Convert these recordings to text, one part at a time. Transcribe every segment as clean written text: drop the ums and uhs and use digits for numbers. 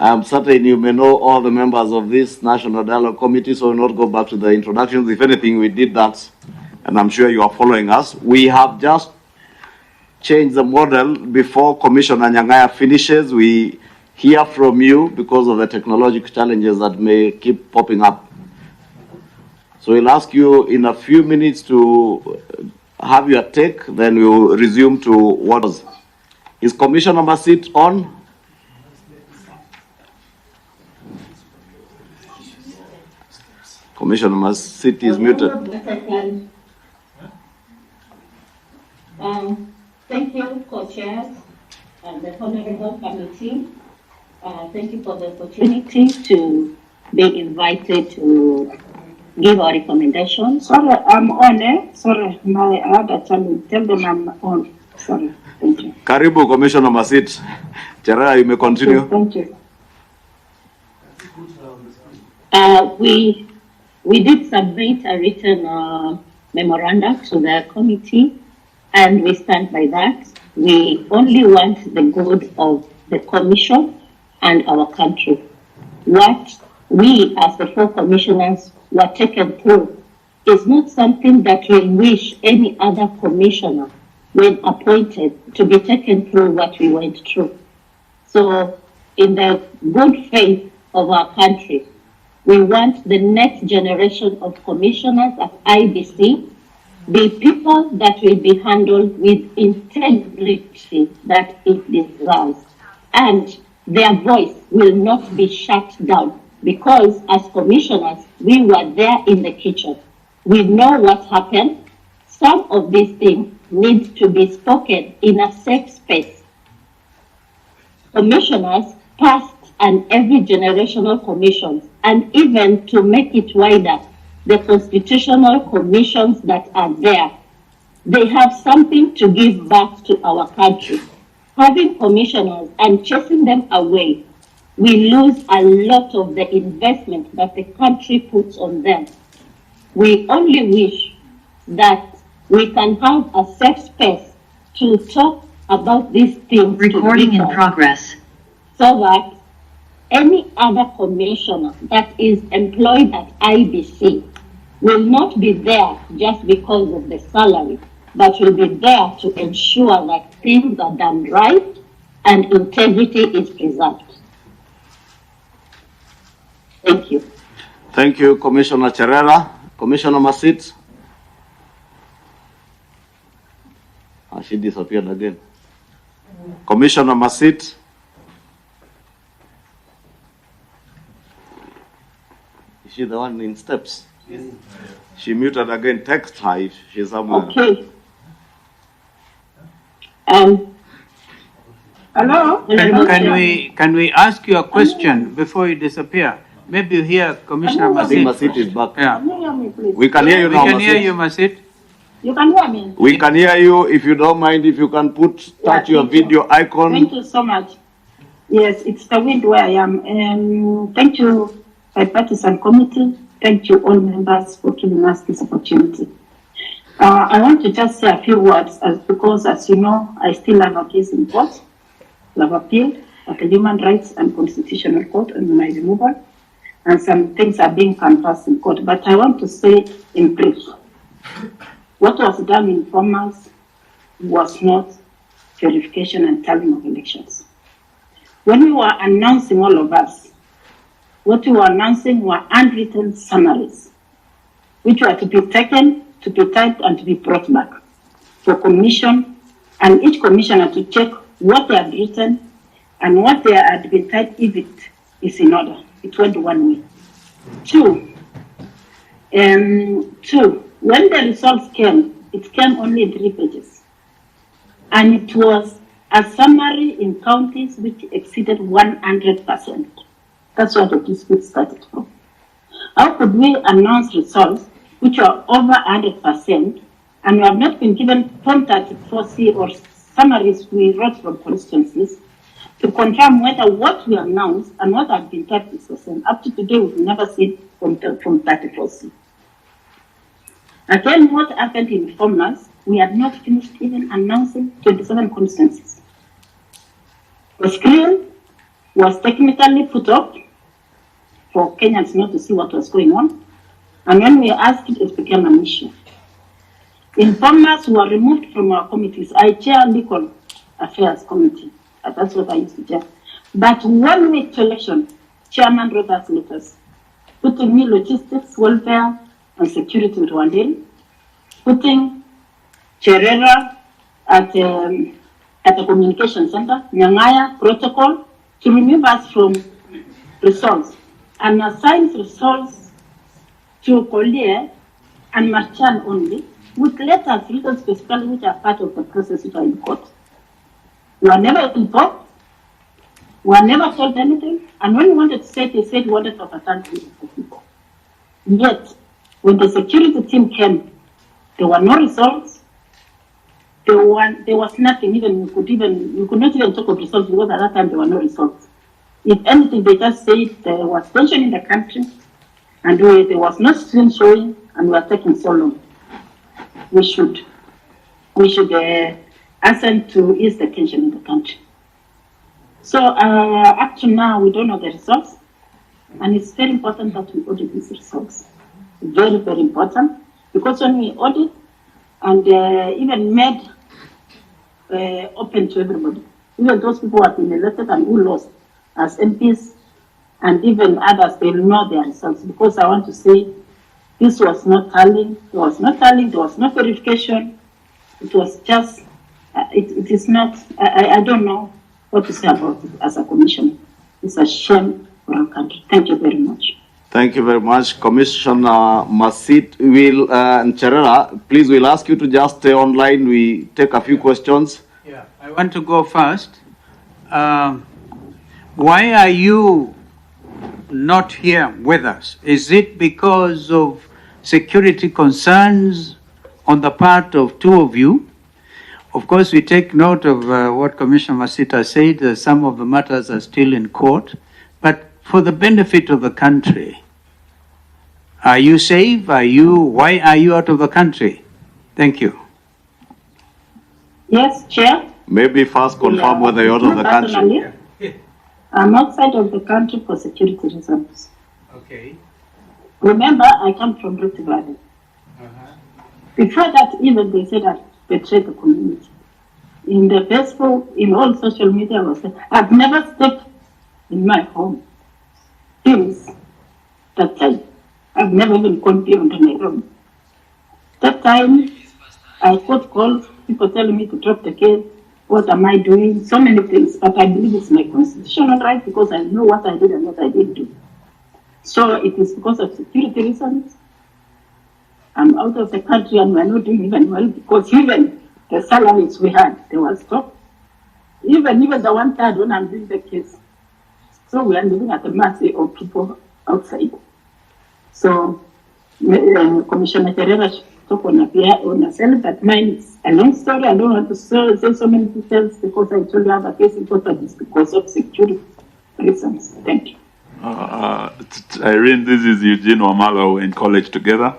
I'm certain you may know all the members of this National Dialogue Committee, so we'll not go back to the introductions. If anything, we did that, and I'm sure you are following us. We have just changed the model. Before Commissioner Nyang'aya finishes, we hear from you because of the technological challenges that may keep popping up. So we'll ask you in a few minutes to have your take, then we'll resume to what was. Is Commissioner Masit on? Commissioner Masit is muted. Thank you, co-chairs and the honorable committee. Thank you for the opportunity to be invited to give our recommendations. Sorry, I'm on, eh? Sorry, my other channel. Tell them I'm on. Sorry, thank you. Karibu, Commissioner Masit. Cherera, you may continue. Thank you. We did submit a written memorandum to the committee, and we stand by that. We only want the good of the commission and our country. What we as the 4 commissioners were taken through is not something that we wish any other commissioner, when appointed, to be taken through what we went through. So in the good faith of our country, we want the next generation of commissioners at IEBC be people that will be handled with integrity that it deserves. And their voice will not be shut down, because as commissioners, we were there in the kitchen. We know what happened. Some of these things need to be spoken in a safe space. Commissioners, past and every generational commissions, and even to make it wider, the constitutional commissions that are there, they have something to give back to our country. Having commissioners and chasing them away, we lose a lot of the investment that the country puts on them. We only wish that we can have a safe space to talk about these things. Recording in progress. So that any other commissioner that is employed at IEBC will not be there just because of the salary, but will be there to ensure that things are done right and integrity is preserved. Thank you. Thank you, Commissioner Cherera. Commissioner Masit. She disappeared again. Commissioner Masit. Is she the one in steps? Yes. She muted again. Text her if she's somewhere. Okay. Hello? Can we ask you a question before you disappear? Maybe you hear Commissioner I think Masit. Masit is back. Yeah. Can you hear me, please? We can hear you We now, can hear Masit. you, Masit. You can hear me? We can hear you. If you don't mind, if you can touch your video icon. Thank you so much. Yes, it's the wind where I am. Thank you, bipartisan committee. Thank you, all members, for giving us this opportunity. I want to just say a few words, because, as you know, I still have a case in court. I have appealed at the Human Rights and Constitutional Court on my removal, and some things are being canvassed in court. But I want to say in brief, what was done in Bomas was not verification and tallying of elections. When we were announcing, all of us, what we were announcing were unwritten summaries, which were to be taken, to be typed, and to be brought back for commission, and each commissioner to check what they had written and what they had been typed, if it is in order. It went one way. Two, when the results came, it came only in 3 pages. And it was a summary in counties which exceeded 100%. That's where the dispute started from. How could we announce results which are over 100% and we have not been given Form 34C or summaries we wrote from constituencies to confirm whether what we announced and what had been typed is the same? Up to today, we've never seen from 34C. Again, what happened in Bomas, we had not finished even announcing 27 constituencies. The screen was technically put up for Kenyans not to see what was going on. And when we asked it, it became an issue. Informers were removed from our committees. I chair Legal Affairs Committee. That's what I used to chair. But 1 week to election, chairman wrote us letters, putting me logistics, welfare, and security with Wandeli, putting Cherera at a communication center, Nyangaya protocol, to remove us from results and assign results to Collier and Marchand only, with letters written specifically which are part of the process which are in court. We were never informed, we were never told anything, and when we wanted to say it, they said we wanted to overturn the people. Yet, when the security team came, there were no results. There was nothing. We could not even talk of results because at that time there were no results. If anything, they just said there was tension in the country, and there was no student showing, and we were taking so long. We should ascend to ease the tension in the country. So up to now, we don't know the results, and it's very important that we audit these results. Very, very important, because when we audit and even made open to everybody, even those people who have been elected and who lost as MPs, and even others, they will know their results. Because I want to say, this was not tallying, there was no verification, it was just, it is not, I don't know what to say about it as a commissioner. It's a shame for our country. Thank you very much. Thank you very much, Commissioner Masit. And Cherera, please, we'll ask you to just stay online. We take a few questions. Yeah, I want to go first. Why are you not here with us? Is it because of security concerns on the part of two of you? Of course, we take note of what Commissioner Masita said. Some of the matters are still in court. But for the benefit of the country, are you safe? Why are you out of the country? Thank you. Yes, Chair. Maybe first confirm whether you're out of the country. I'm outside of the country for security reasons. Okay. Remember, I come from Rift Valley. Before that, even they said I betrayed the community. In the Facebook, in all social media, I was saying, I've never stepped in my home since that time. I've never even gone beyond my room. That time, I got calls, people telling me to drop the case. What am I doing? So many things, but I believe it's my constitutional right because I know what I did and what I didn't do. So it is because of security reasons. I'm out of the country and we're not doing even well because even the salaries we had, they were stopped. Even the 1/3 when I'm doing the case. So we are living at the mercy of people outside. So Commissioner Cherera should talk on herself, but mine is a long story. I don't want to say so many details because I told you other cases, but it's because of security reasons. Thank you. Irene, this is Eugene Wamala. We're in college together.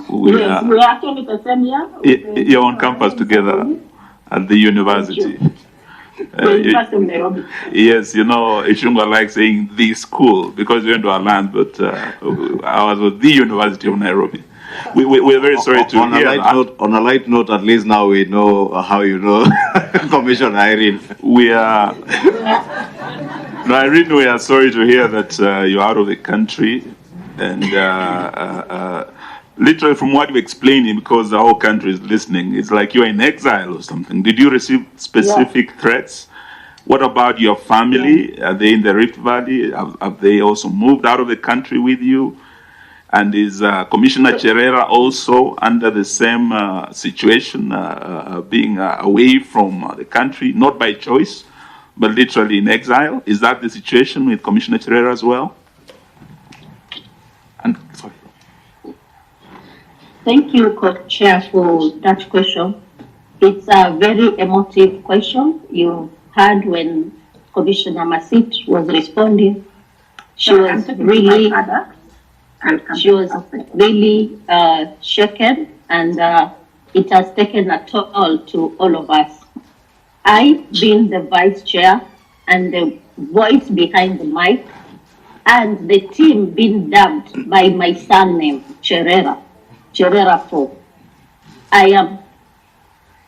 We are actually the same year. You're on campus together at the university. Yes, you know, Ishunga likes saying the school because we went to our land, but I was at the University of Nairobi. We're very sorry to hear that. On a light note, at least now we know how you know Commissioner Irene. We are... No, Irene, we are sorry to hear that you're out of the country. And literally from what you're explaining, because the whole country is listening, it's like you're in exile or something. Did you receive specific threats? What about your family? Are they in the Rift Valley? Have they also moved out of the country with you? And is Commissioner Cherera also under the same situation, being away from the country, not by choice, but literally in exile? Is that the situation with Commissioner Cherera as well? And sorry. Thank you, Co-Chair, for that question. It's a very emotive question. You heard when Commissioner Masit was responding. She was really shaken, and it has taken a toll to all of us. I, being the vice chair and the voice behind the mic, and the team being dubbed by my surname, Cherera 4. I am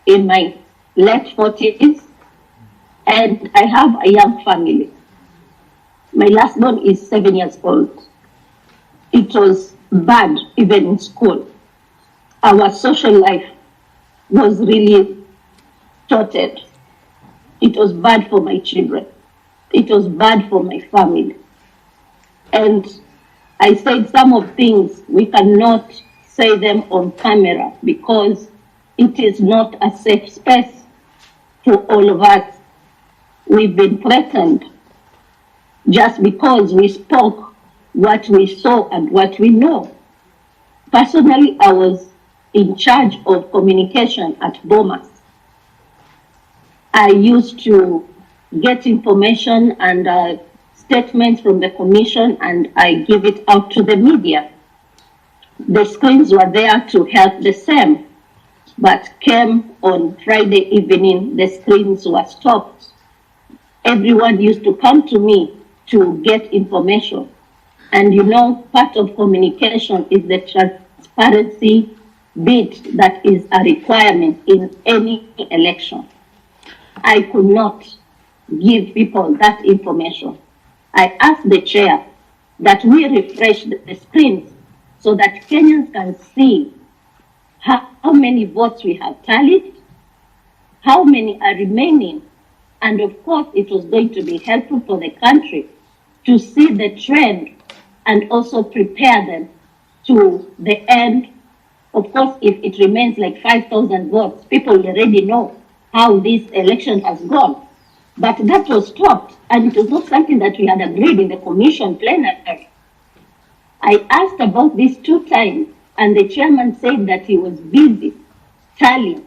in my late 40s, and I have a young family. My last born is 7 years old. It was bad even in school. Our social life was really thwarted. It was bad for my children. It was bad for my family. And I said some of things, we cannot say them on camera because it is not a safe space for all of us. We've been threatened just because we spoke what we saw and what we know. Personally, I was in charge of communication at Bomas. I used to get information and statements from the commission, and I give it out to the media. The screens were there to help the same, but came on Friday evening, the screens were stopped. Everyone used to come to me to get information. And you know, part of communication is the transparency bit that is a requirement in any election. I could not give people that information. I asked the chair that we refresh the screens so that Kenyans can see how many votes we have tallied, how many are remaining, and of course it was going to be helpful for the country to see the trend and also prepare them to the end. Of course, if it remains like 5,000 votes, people already know how this election has gone. But that was stopped, and it was not something that we had agreed in the commission plenary. I asked about this 2 times, and the chairman said that he was busy tallying.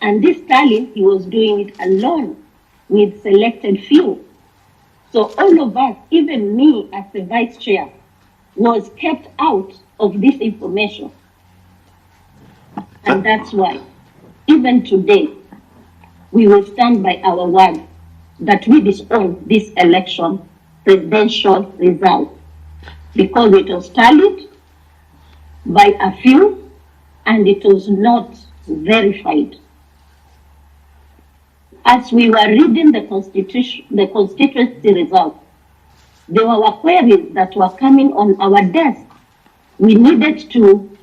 And this tallying, he was doing it alone with selected few. So all of us, even me as the vice chair, was kept out of this information. And that's why, even today, we will stand by our word that we disown this election presidential result because it was tallied by a few and it was not verified. As we were reading the constituency results, there were queries that were coming on our desk. We needed to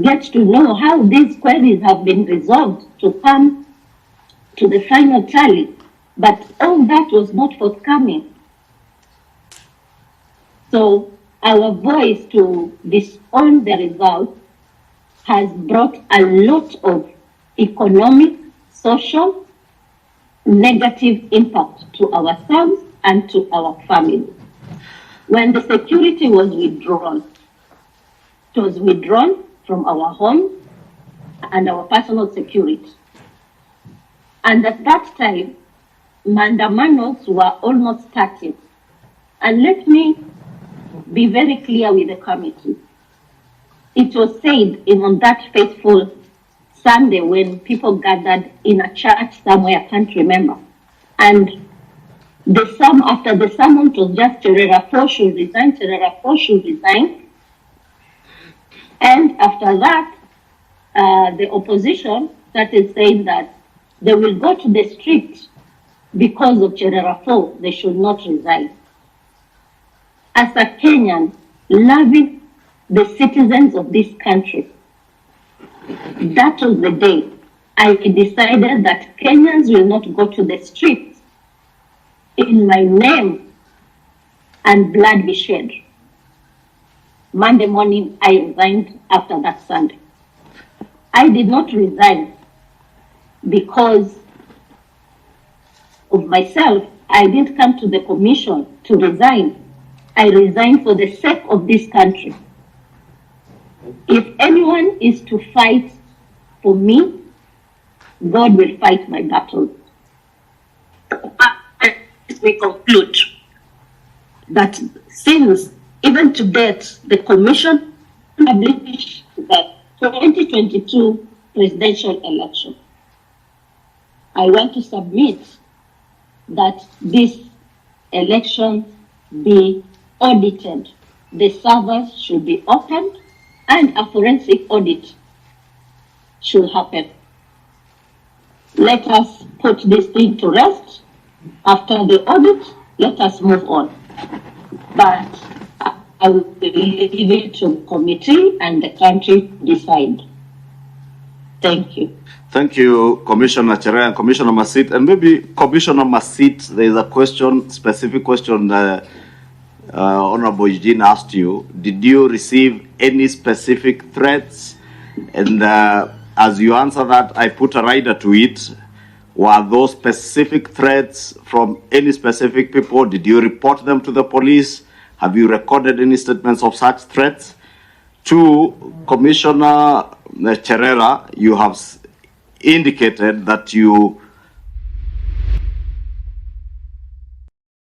get to know how these queries have been resolved to come to the final tally, but all that was not forthcoming. So our voice to disown the result has brought a lot of economic, social, negative impact to ourselves and to our family. When the security was withdrawn, it was withdrawn from our home and our personal security. And at that time, mandamanos were almost starting. And let me be very clear with the committee. It was said on that fateful Sunday when people gathered in a church somewhere, I can't remember, and after the sermon was just Cherera 4 should resign, Cherera 4 should resign. And after that, the opposition started saying that they will go to the street because of Cherera 4, they should not resign. As a Kenyan, loving the citizens of this country, that was the day I decided that Kenyans will not go to the streets in my name and blood be shed. Monday morning, I resigned after that Sunday. I did not resign because of myself. I didn't come to the commission to resign. I resigned for the sake of this country. If anyone is to fight for me, God will fight my battles. We conclude that since even to date, the commission published the 2022 presidential election, I want to submit that this elections be audited. The servers should be opened and a forensic audit should happen. Let us put this thing to rest. After the audit, let us move on. But I will leave it to the committee and the country to decide. Thank you. Thank you, Commissioner Cherera and Commissioner Masit. And maybe Commissioner Masit, there is a question, specific question Honorable Eugene asked you. Did you receive any specific threats? And as you answer that, I put a rider to it. Were those specific threats from any specific people? Did you report them to the police? Have you recorded any statements of such threats? Two, Commissioner Cherera, you have indicated that you